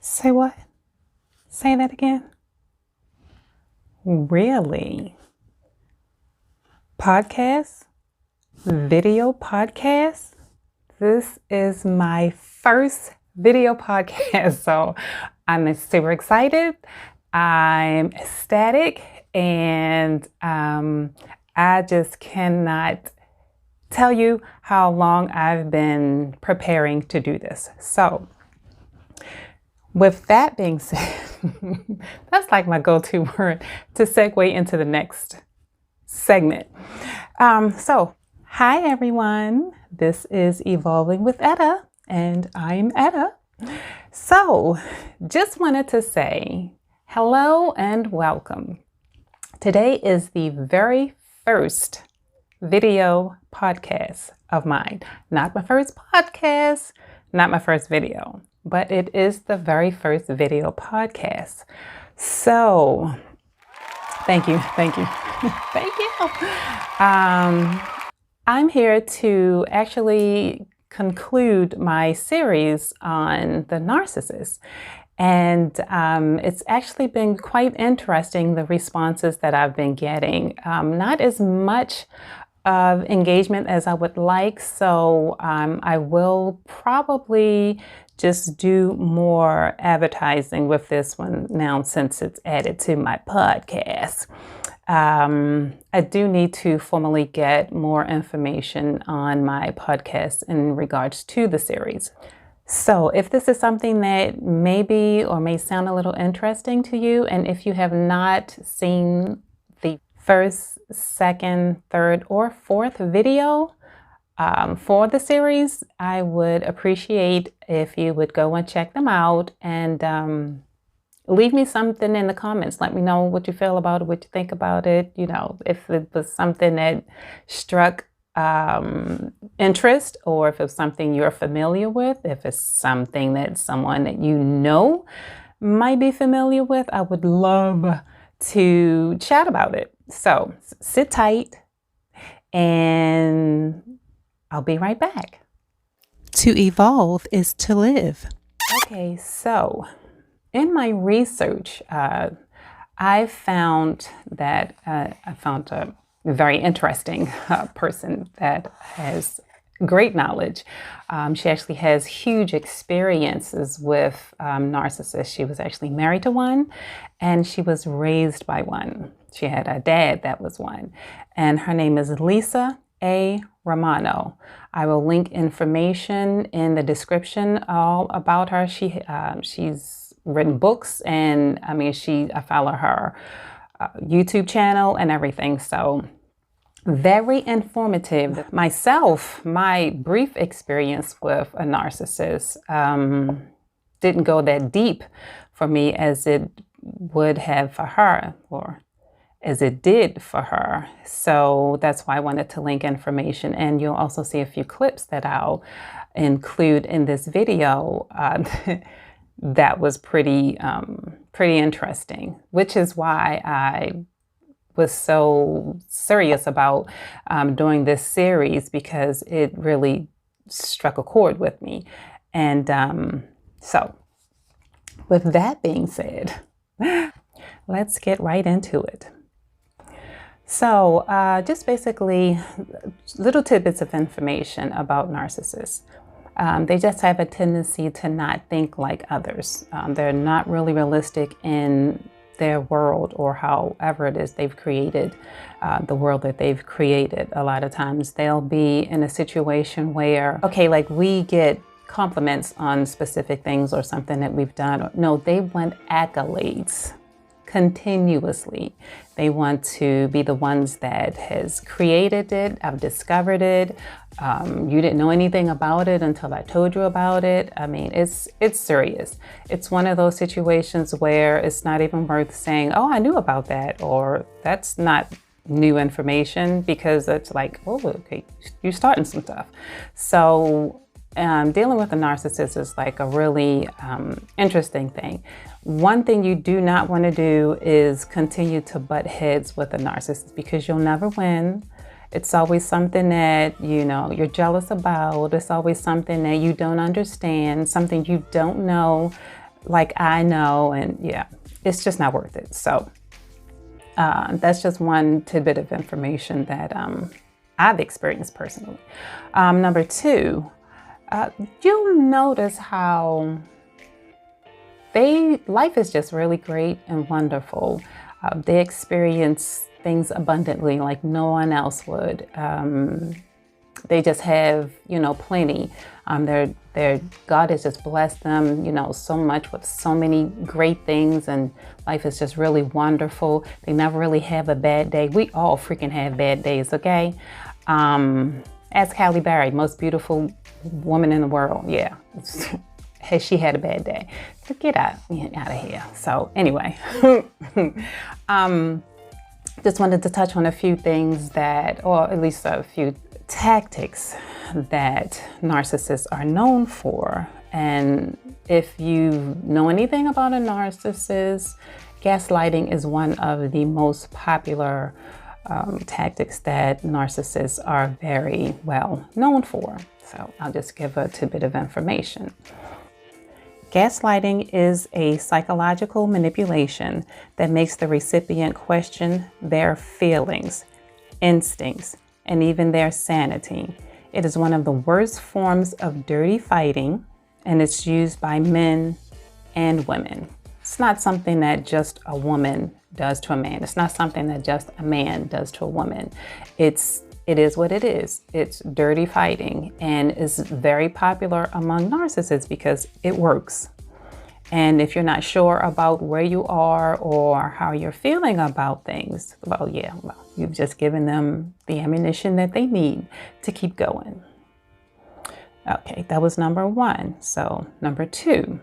Say what? Say that again? Really? Podcast? Video podcast? This is my first video podcast, so I'm super excited. I'm ecstatic, and I just cannot tell you how long I've been preparing to do this. So, with that being said, that's like my go-to word to segue into the next segment. Hi everyone. This is Evolving with Etta, and I'm Etta. So, just wanted to say hello and welcome. Today is the very first video podcast of mine. Not my first podcast, not my first video, but it is the very first video podcast. So, thank you. Thank you. I'm here to actually conclude my series on the narcissist. And it's actually been quite interesting, the responses that I've been getting. Not as much of engagement as I would like, so I will probably just do more advertising with this one now since it's added to my podcast. I do need to formally get more information on my podcast in regards to the series. So if this is something that maybe or may sound a little interesting to you, and if you have not seen the first, second, third, or fourth video for the series, I would appreciate if you would go and check them out and leave me something in the comments. Let me know what you feel about it, what you think about it. You know, if it was something that struck interest, or if it's something you're familiar with, if it's something that someone that you know might be familiar with, I would love to chat about it. So sit tight and I'll be right back. To evolve is to live. Okay, so in my research, I found that I found a very interesting person that has great knowledge. She actually has huge experiences with narcissists. She was actually married to one, and she was raised by one. She had a dad that was one, and her name is Lisa A. Romano. I will link information in the description all about her. She's written books, and I follow her YouTube channel and everything. So very informative. Myself, my brief experience with a narcissist didn't go that deep for me as it would have for her, or as it did for her. So that's why I wanted to link information, and you'll also see a few clips that I'll include in this video that was pretty interesting, which is why I was so serious about doing this series, because it really struck a chord with me. And so with that being said, let's get right into it. So just basically little tidbits of information about narcissists. They just have a tendency to not think like others. They're not really realistic in their world, or however it is they've created the world that they've created. A lot of times they'll be in a situation where, okay, like we get compliments on specific things or something that we've done. No, they want accolades continuously. They want to be the ones that has created it. I've discovered it. You didn't know anything about it until I told you about it. I mean, it's serious. It's one of those situations where it's not even worth saying, oh, I knew about that, or that's not new information, because it's like, oh, okay, you're starting some stuff. So dealing with a narcissist is like a really interesting thing. One thing you do not want to do is continue to butt heads with a narcissist, because you'll never win. It's always something that, you're jealous about. It's always something that you don't understand, something you don't know. like I know, and yeah, it's just not worth it. So that's just one tidbit of information that I've experienced personally. Number two, you'll notice how life is just really great and wonderful. They experience things abundantly like no one else would. They just have, plenty. Their God has just blessed them, so much with so many great things, and life is just really wonderful. They never really have a bad day. We all freaking have bad days, okay? Ask Halle Berry, most beautiful woman in the world. Yeah, has she had a bad day? But get out of here. So anyway, just wanted to touch on a few things or at least a few tactics that narcissists are known for. And if you know anything about a narcissist, gaslighting is one of the most popular tactics that narcissists are very well known for. So I'll just give a tidbit of information. Gaslighting is a psychological manipulation that makes the recipient question their feelings, instincts, and even their sanity. It is one of the worst forms of dirty fighting, and it's used by men and women. It's not something that just a woman does to a man. It's not something that just a man does to a woman. It is what it is. It's dirty fighting, and is very popular among narcissists because it works. And if you're not sure about where you are or how you're feeling about things, you've just given them the ammunition that they need to keep going. Okay, that was number one. So number two,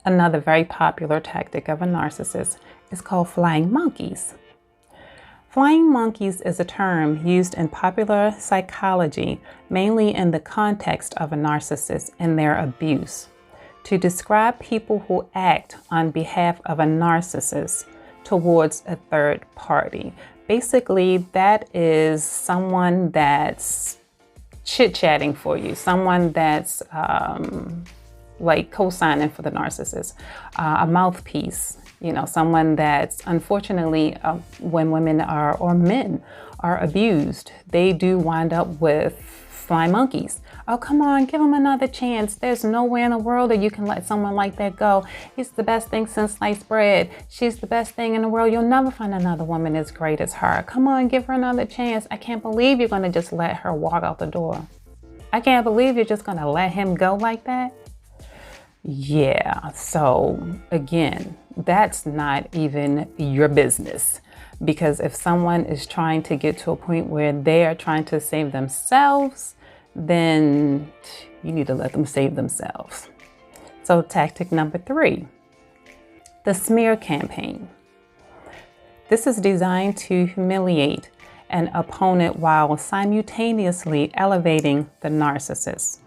another very popular tactic of a narcissist is called flying monkeys. Flying monkeys is a term used in popular psychology, mainly in the context of a narcissist and their abuse, to describe people who act on behalf of a narcissist towards a third party. Basically, that is someone that's chit-chatting for you, someone that's like co-signing for the narcissist, a mouthpiece, someone that's unfortunately when women or men are abused, they do wind up with flying monkeys. Oh, come on, give him another chance. There's nowhere in the world that you can let someone like that go. He's the best thing since sliced bread. She's the best thing in the world. You'll never find another woman as great as her. Come on, give her another chance. I can't believe you're going to just let her walk out the door. I can't believe you're just going to let him go like that. Yeah, so again, that's not even your business. Because if someone is trying to get to a point where they are trying to save themselves, then you need to let them save themselves. So tactic number three, the smear campaign. This is designed to humiliate an opponent while simultaneously elevating the narcissist.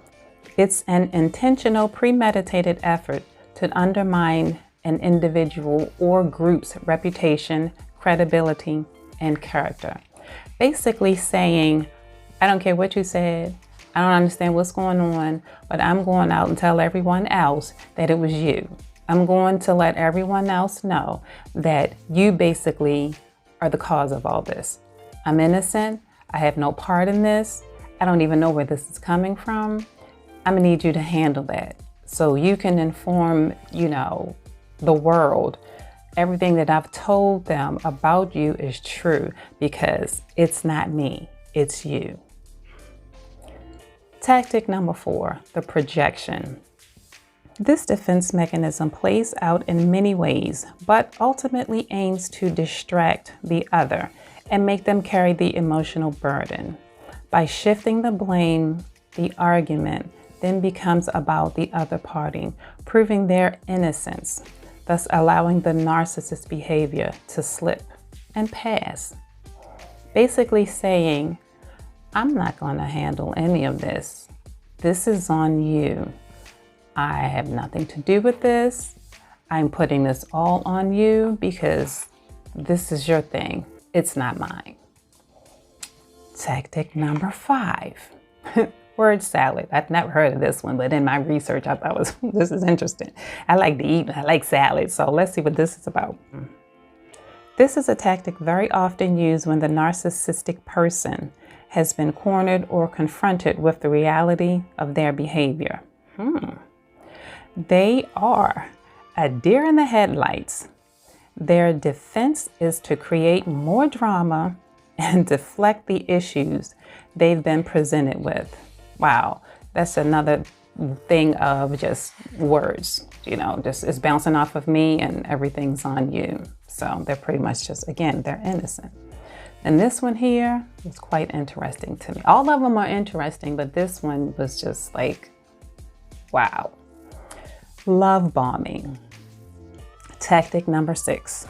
It's an intentional, premeditated effort to undermine an individual or group's reputation, credibility, and character. Basically saying, I don't care what you said, I don't understand what's going on, but I'm going out and tell everyone else that it was you. I'm going to let everyone else know that you basically are the cause of all this. I'm innocent. I have no part in this. I don't even know where this is coming from. I'm gonna need you to handle that so you can inform, the world. Everything that I've told them about you is true because it's not me, it's you. Tactic number four, the projection. This defense mechanism plays out in many ways, but ultimately aims to distract the other and make them carry the emotional burden. By shifting the blame, the argument then becomes about the other party, proving their innocence, thus allowing the narcissist's behavior to slip and pass. Basically saying, I'm not going to handle any of this. This is on you. I have nothing to do with this. I'm putting this all on you because this is your thing. It's not mine. Tactic number five, Word salad. I've never heard of this one, but in my research, I thought this is interesting. I like to eat, I like salad. So let's see what this is about. This is a tactic very often used when the narcissistic person has been cornered or confronted with the reality of their behavior. They are a deer in the headlights. Their defense is to create more drama and deflect the issues they've been presented with. Wow, that's another thing of just words, just it's bouncing off of me and everything's on you. So they're pretty much just, again, they're innocent. And this one here was quite interesting to me. All of them are interesting, but this one was just like, wow. Love bombing. Tactic number 6.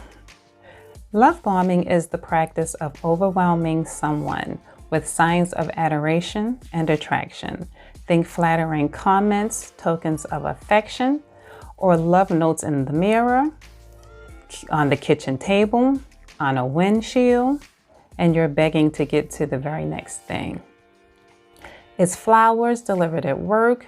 Love bombing is the practice of overwhelming someone with signs of adoration and attraction. Think flattering comments, tokens of affection, or love notes in the mirror, on the kitchen table, on a windshield, and you're begging to get to the very next thing. It's flowers delivered at work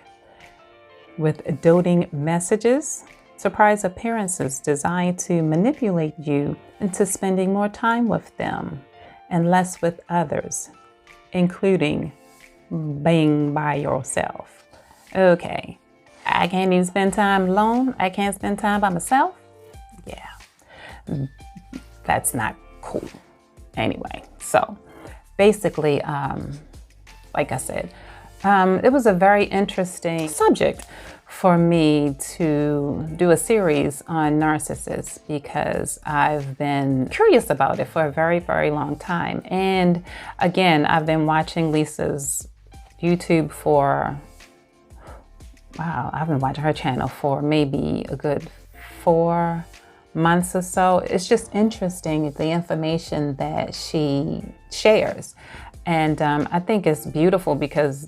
with doting messages, surprise appearances designed to manipulate you into spending more time with them and less with others, including being by yourself. Okay, I can't even spend time alone. I can't spend time by myself. Yeah, that's not cool. Anyway, so basically, like I said, it was a very interesting subject for me to do a series on narcissists because I've been curious about it for a very, very long time. And again, I've been watching Lisa's YouTube for, wow, I've been watching her channel for maybe a good 4 months or so. It's just interesting, the information that she shares. And I think it's beautiful because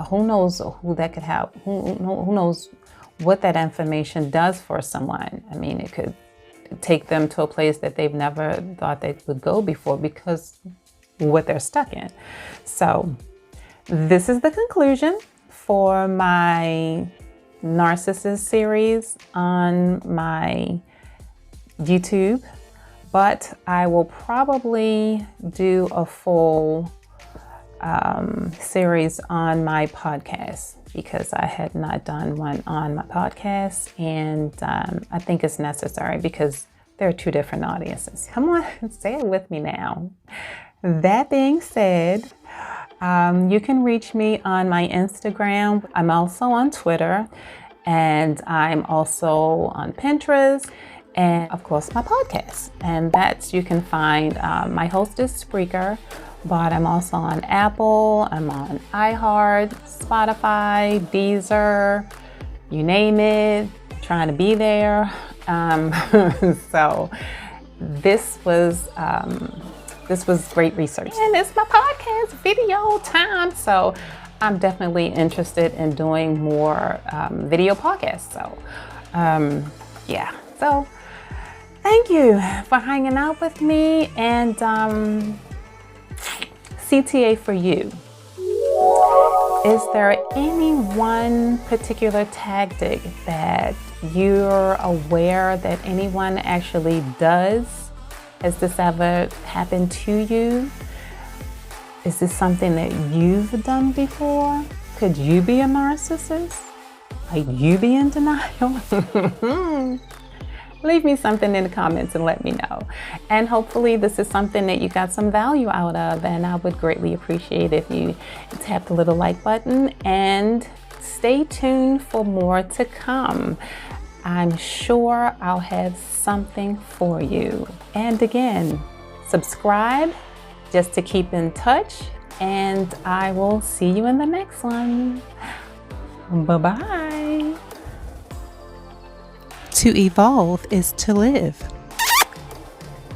who knows who that could help? Who knows what that information does for someone? I mean, it could take them to a place that they've never thought they would go before because what they're stuck in. So this is the conclusion for my narcissist series on my YouTube, but I will probably do a full series on my podcast because I had not done one on my podcast, and I think it's necessary because there are 2 different audiences. Come on, say it with me now. That being said, you can reach me on my Instagram. I'm also on Twitter, and I'm also on Pinterest, and of course my podcast. And that's, you can find, my host is Spreaker, but I'm also on Apple, I'm on iHeart, Spotify, Deezer, you name it, trying to be there. So this was great research. And it's my podcast video time. So I'm definitely interested in doing more video podcasts. So yeah, so thank you for hanging out with me, and CTA for you. Is there any one particular tactic that you're aware that anyone actually does? Has this ever happened to you? Is this something that you've done before? Could you be a narcissist? Might you be in denial? Leave me something in the comments and let me know. And hopefully this is something that you got some value out of, and I would greatly appreciate if you tap the little like button and stay tuned for more to come. I'm sure I'll have something for you. And again, subscribe just to keep in touch, and I will see you in the next one. Bye-bye. To evolve is to live.